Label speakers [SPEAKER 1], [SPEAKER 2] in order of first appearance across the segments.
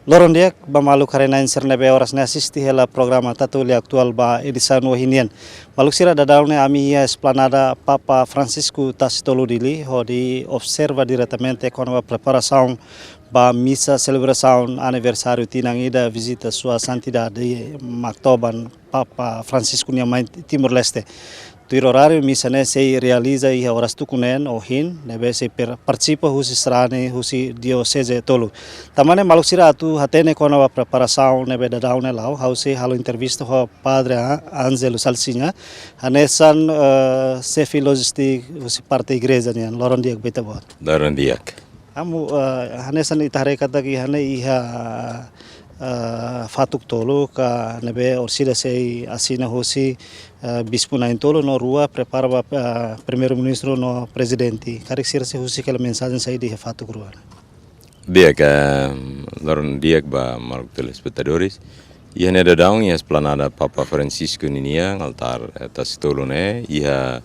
[SPEAKER 1] Loron dia ba malu karena inserne be horas ne assisti hela programa tatuli aktual ba edisan wahinian. Maluk sira dadaune ami ia esplanada Papa Francisco Tacitolo dili ho di observa diretamente con a preparação ba missa celebração aniversário tinang ida visita sua santidade Mactoban Papa Francisco Niamai Timor Leste. Tuir horário missa ne se realiza e horas tukunen o hin nebe se participa husi strane husi diocese tolu. Tamane maluk sira tu hatene kona wa preparação nebe dadaune lau hausi halo entrevista ho padre Angelo Salsinha hanesan sefi logistik husi parte igreja nian loron diak beta bot.
[SPEAKER 2] Loron diak.
[SPEAKER 1] Amu hanesan itare kata ki hane iha fatuk tolo ka nebe orsida sei asina hosi bispo na intolo no rua prepara primeiro ministro no presidente karik sira se hosi kala mensagem sai de fatuk rua
[SPEAKER 2] Diak loron diak ba maluk telespectadores ia ne dadaung ia esplanada Papa Francisco ninia altar Tacitolo ne ia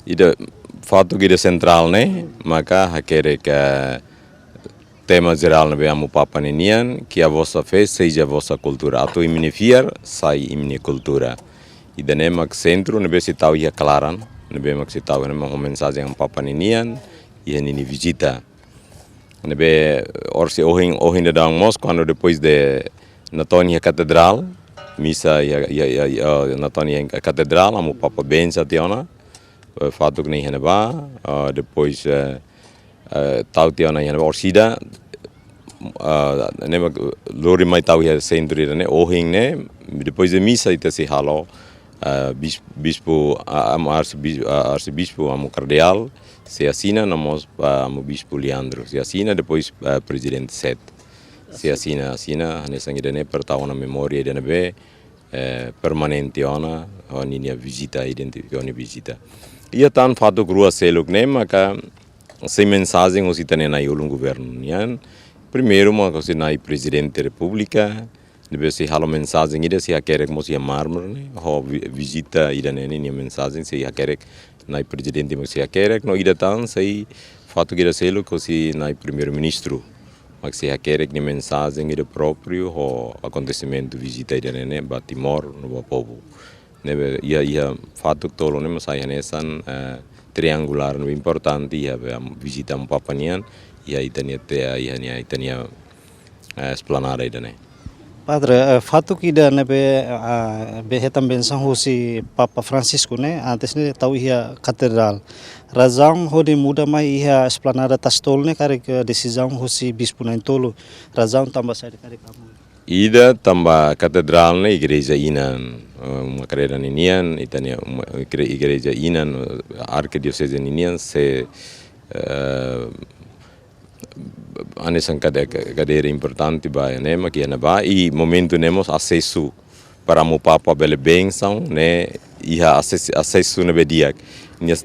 [SPEAKER 2] ida fatuk ida central ne maka hakere ka tema geral na amo Papa ninian que a vossa fé seja a vossa cultura. Ato imine fiar, sai imine cultura. E da nemak centro, nebe se tau ia claran, nebe mak se tau uma mensagem am Papa ninian, ia nini visita. Nebe orse ohin da dang mos quando depois de Natônia Catedral, missa Natônia Catedral, amo Papa benza tiona, fato que nem heneba, depois tau tiona ia orsida nema lori mai tau ia centro ne ohing ne depois de missa ita se halo bispo arcebispo amo cardeal se assina namos amo bispo Leandro se assina depois presidente Set se assina hanesangi dene per tau na memoria dene be permanente ona ninia visita identificazione visita ia tan fato grua seluk ne maka sem mensagem os itane na yolung governo nian primeiro uma coisa na presidente da república deve se halo mensagem ida se quer mo se marmor ne ho visita ida ne ni mensagem se quer na presidente mo se quer no ida tan sei fato que selo cosi na primeiro ministro mas se quer ni mensagem ida próprio ho acontecimento visita ida ne ba Timor no povo neve ia fato tolo ne mas ai nesan triangular no importante ia visita um Papa nian ia itania esplanada idane.
[SPEAKER 1] Padre, fato que ida nebe behe também são hosi Papa Francisco ne antes ne tau ia catedral. Razão hodi muda mai ia esplanada Tacitolo ne karik decisão hosi bispo na intolo. Razão tambah sai karik kamu.
[SPEAKER 2] Ida tambah catedral ne igreja inan uma carreira ninian itania igreja inan arquidiocese ninian se anesan cadeira importante ba nema que ba e momento nemos acesso para mo Papa bele benção né ia acesso na bediak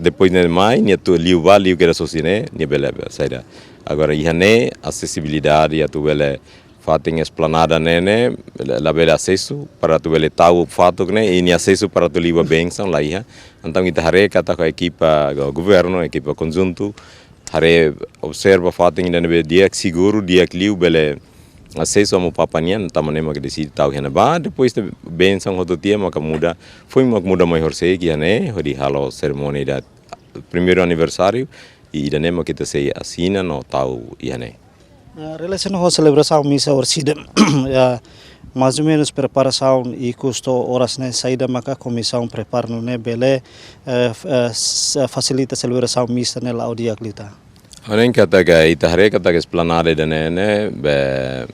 [SPEAKER 2] depois ne mai ne tu liu que era socine ne bele saída agora ia ne acessibilidade ia tu bele fating esplanada nene la bele acesso para tu bele tahu fato ne e ne acesso para tu liu benção lá ia então ita hare kata com a equipa governo equipa conjunto hare observa fating dan be dia seguro dia liu bele acesso amo Papa nian tamane mak decide tau hena ba depois de benção hoto tia maka muda foi mak muda maior sei que ne hodi halo cerimônia da primeiro aniversário e idane mak kita sei assina no tau iane
[SPEAKER 1] Relação com a celebração missa orsida mais ou menos preparação e custo horas ne saída maka comissão prepara ne bele facilita celebração missa ne la audia klita.
[SPEAKER 2] Anen kata ga itahare kata ga esplanada da ne be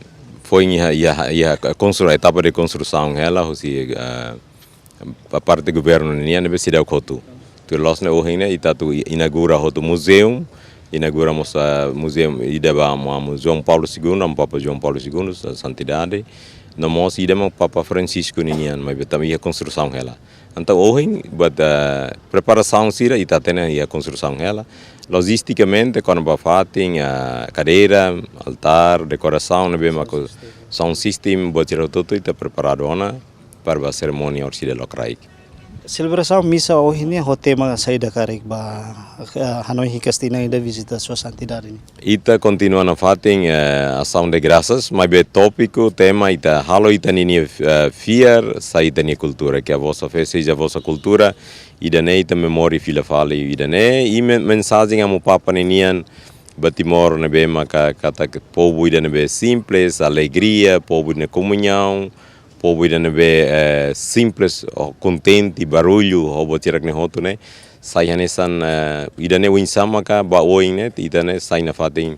[SPEAKER 2] foi ia construir etapa de construção ela hosi a parte governo ne be sida kotu tu los ne ohine itatu inaugura hotu museum inauguramos museu ideba mo João Paulo II am Papa João Paulo II santidade namos idema Papa Francisco ninian mas também a construção ela então hoje buat preparação sira itatena ia construção ela logisticamente quando ba fating cadeira altar decoração nebe mako sound system buat tirar tudo ita preparado ona para a cerimônia orsida locraik
[SPEAKER 1] Celebração missa hoje né o tema saída karik ba Hanoi hikastina ida visita sua santidade.
[SPEAKER 2] Ita continua na fating ação de graças, mas be tópico, tema ita halo ita nini fiar sa ita ni cultura, que a vossa fé seja a vossa cultura, ida ne ita memória fila fali, ida ne e mensagem amo papa ninian batimor ne be maka kata povo ida ne be simples, alegria, povo ne comunhão, povo ida ne be simples, contente, barulho, hobo tirak ne hotu ne. Saya nesan ida ne win sama ka ba oing ne ida ne sai na fating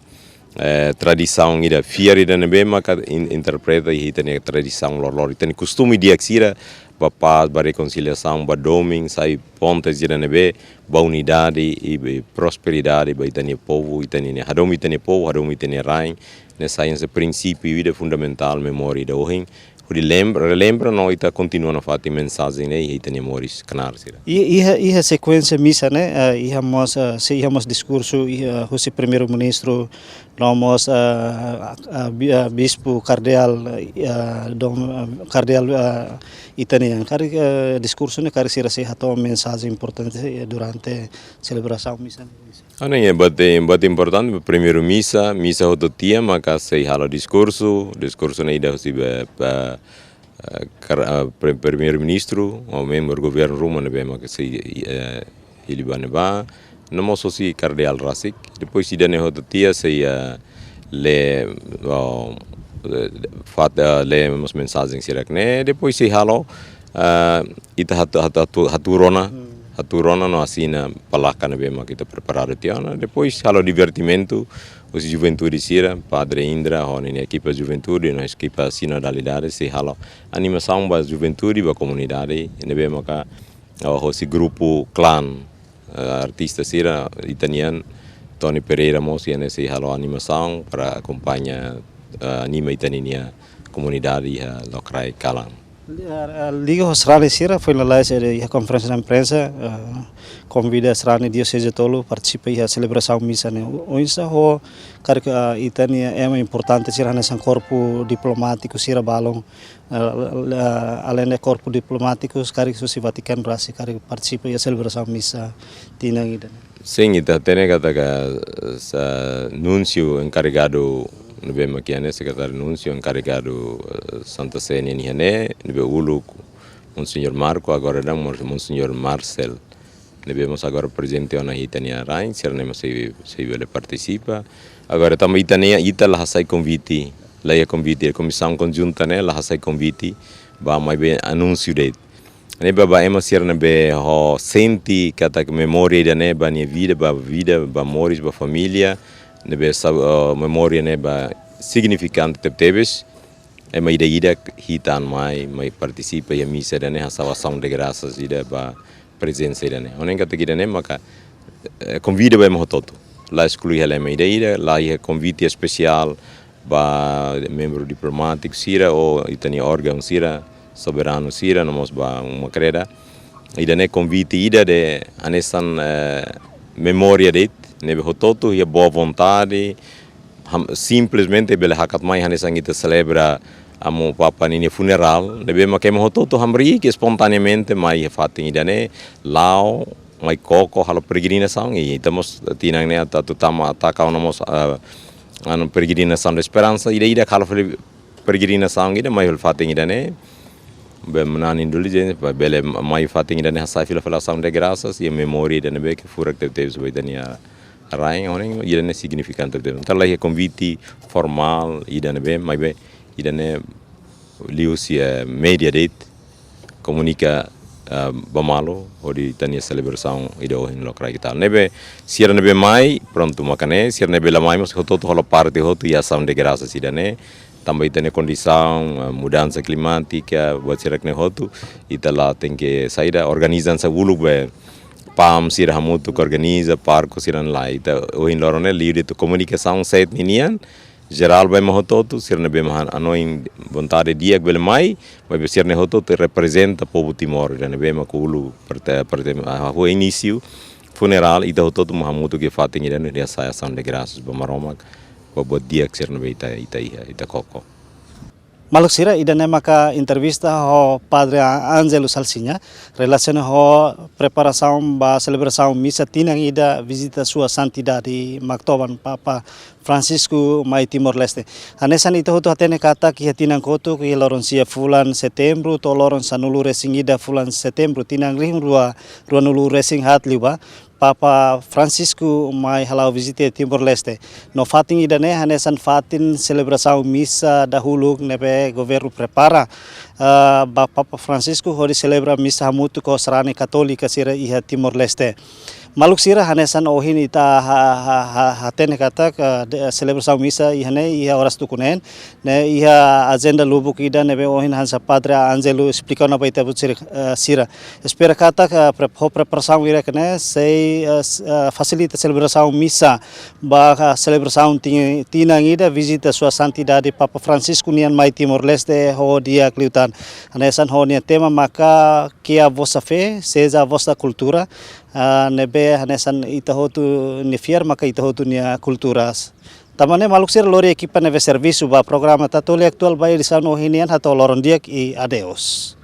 [SPEAKER 2] tradição ida fiar ida ne be maka interpreta ida ne tradição lor ida ne costume dia xira ba paz ba reconciliação ba doming sai pontes ida ne be ba unidade e prosperidade ba ida ne povo ida ne hadom ida ne povo hadom ida ne rain ne sai esse princípio ida fundamental memória da oing relembra não ita continua na fating mensagem né e ita ne moris canar sira.
[SPEAKER 1] Iha sequência missa né ihamos discurso o primeiro-ministro nomos bispo cardeal dom cardeal italiano cari discurso né cari sira se hato mensagem importante durante celebração missa.
[SPEAKER 2] Ano é bate importante primeiro missa outro dia maka sei halo discurso na ida si primeiro-ministro ou membro do governo romano be maka sei ilibane ba namo sosi cardeal rasik depois ida ne outro dia sei le mas mensagens sirak ne depois sei halo ita haturona no assina palaka na bema kita preparado tiana depois halo divertimento os juventude sira padre Indra ho ni equipa juventude na equipa sinodalidade se halo animação ba juventude ba comunidade ne bema ka ho si grupo clan artista sira italiano Tony Pereira mosi se halo animação para acompanhar anima italiana comunidade lokrai Kalang.
[SPEAKER 1] Liga Australia sira foi na live de conferência de imprensa convida Australia diocese tolo participa a celebração missa né onça ho carga Itania é importante sira nessa corpo diplomático sira balong além de corpo diplomático carga susi Vatican rasi carga participa a celebração missa tinang ida.
[SPEAKER 2] Sim, ita tene kata nuncio encarregado nebe makiane secretário nuncio encarregado Santa Sé ni hane nebe ulu Monsenhor Marco agora não Monsenhor Marcel nebe mos agora presente ona hitania rain serne se ele participa agora também itania ita la sai convite la ia convite a comissão conjunta né la sai convite ba mai be anúncio de nebe ba ema serne be ho senti kata memória da ne ba ni vida ba moris ba família nebe memória ne ba significante tebes e mai ida hitan mai participa e missa da ne ação de graças ida ba presença ida ne onen kata kida ne maka convida ba mototo la exclui ela mai ida la ia convite especial ba membro diplomático sira ou itania órgão sira soberano sira nomos ba uma creda ida ne convite ida de anesan memória de nebe hototo e boa vontade simplesmente bele hakat mai hanesang ita celebra amo papa nini funeral nebe makem hototo hamri que espontaneamente mai fating idane lao mai koko halo pergirina sang e estamos tinang ne atatu tama ataka onamos ano pergirina sang de esperança ida halo pergirina sang ida mai fating idane be menani dulu je bele mai fating idane hasa fila sang de graças e memória idane be que furak teve soitania rain oning idane significante de tala he convite formal idane be mai be idane liusi media date comunica bamalo odi tania celebração ido in lokrai kita nebe sira nebe mai pronto makane sira nebe la mai mos hoto holo parte hoto ya ação de graças idane também tem condição mudança climática buat sirak ne hotu itala tem que sair organizam sa bulu be pam sira hamutu organiza parco siran lá ita o in lorone livre de comunicação set ninian geral vai mahototo sirne be mahan anoin vontade dia bel mai vai sirne hototo representa povo Timor ne be makulu parte o início funeral ita hototo mahamutu que fating ida ne sa ação de graças ba maromak ba dia sirne be ita koko
[SPEAKER 1] Maluk sira idane maka entrevista ho Padre Angelo Salsinha, relaciona ho preparação ba celebração missa tinang ida visita sua santidade Mactoban Papa Francisco mai Timor Leste. Hanesan ito hotu hatene kata ki tinang kotu ki loron sia fulan Setembro to loron sanulu resing ida fulan Setembro tinang ring rua nulu resing hat liba. Papa Francisco mai halau visite Timor Leste. No fatin idane hanesan fatin celebração missa dahulu nebe governo prepara ba Papa Francisco hori celebra missa hamutu ko serane katolika sira iha Timor Leste. Maluk sira hanesan ohin ita hatene kata celebração missa ihane iha horas tukunen ne iha agenda lubuk ida nebe ohin hansa Padre Angelo explicou na baita butsir sira. Espera kata preparação ira kene sei facilita celebração missa ba celebração tinang ida visita sua santidade Papa Francisco nian mai Timor Leste ho dia kliutan. Hanesan ho nia tema maka que a vossa fé seja a vossa cultura nebe hanesan itahotu nifiar maka itahotu nia kulturas. Tamane maluk sir lori ekipa neve serviço ba programa Tatulia Aktual ba edisão hinian hato loron diak e adeus.